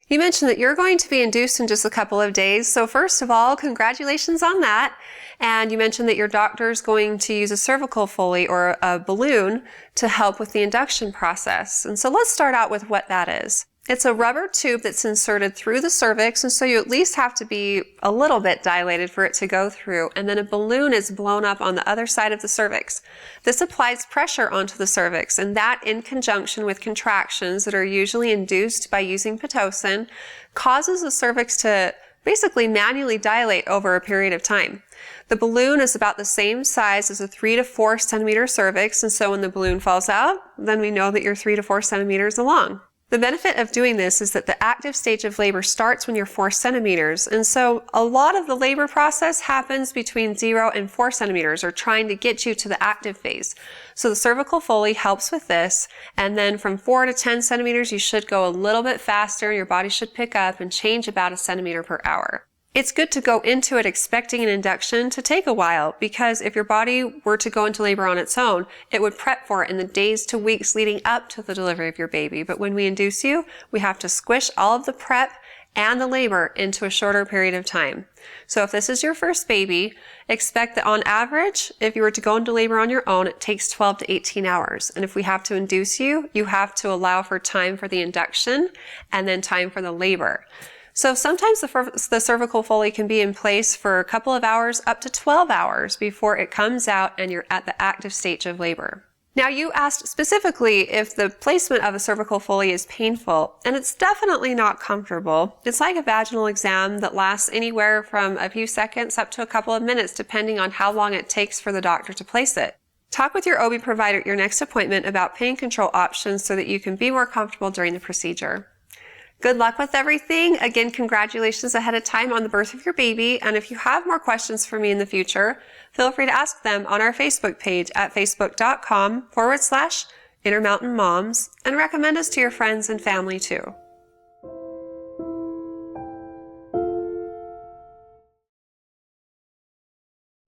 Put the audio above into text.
You mentioned that you're going to be induced in just a couple of days. So first of all, congratulations on that. And you mentioned that your doctor is going to use a cervical foley or a balloon to help with the induction process. And so let's start out with what that is. It's a rubber tube that's inserted through the cervix, and so you at least have to be a little bit dilated for it to go through, and then a balloon is blown up on the other side of the cervix. This applies pressure onto the cervix, and that, in conjunction with contractions that are usually induced by using pitocin, causes the cervix to basically manually dilate over a period of time. The balloon is about the same size as a 3 to 4 centimeter cervix, and so when the balloon falls out, then we know that you're 3 to 4 centimeters along. The benefit of doing this is that the active stage of labor starts when you're 4 centimeters, and so a lot of the labor process happens between 0 and 4 centimeters, or trying to get you to the active phase. So the cervical foley helps with this, and then from 4 to 10 centimeters, you should go a little bit faster, your body should pick up and change about a centimeter per hour. It's good to go into it expecting an induction to take a while, because if your body were to go into labor on its own, it would prep for it in the days to weeks leading up to the delivery of your baby. But when we induce you, we have to squish all of the prep and the labor into a shorter period of time. So if this is your first baby, expect that on average, if you were to go into labor on your own, it takes 12 to 18 hours. And if we have to induce you, you have to allow for time for the induction and then time for the labor. So sometimes the cervical foley can be in place for a couple of hours, up to 12 hours before it comes out and you're at the active stage of labor. Now, you asked specifically if the placement of a cervical foley is painful, and it's definitely not comfortable. It's like a vaginal exam that lasts anywhere from a few seconds up to a couple of minutes, depending on how long it takes for the doctor to place it. Talk with your OB provider at your next appointment about pain control options so that you can be more comfortable during the procedure. Good luck with everything. Again, congratulations ahead of time on the birth of your baby. And if you have more questions for me in the future, feel free to ask them on our Facebook page at facebook.com/Intermountain Moms, and recommend us to your friends and family too.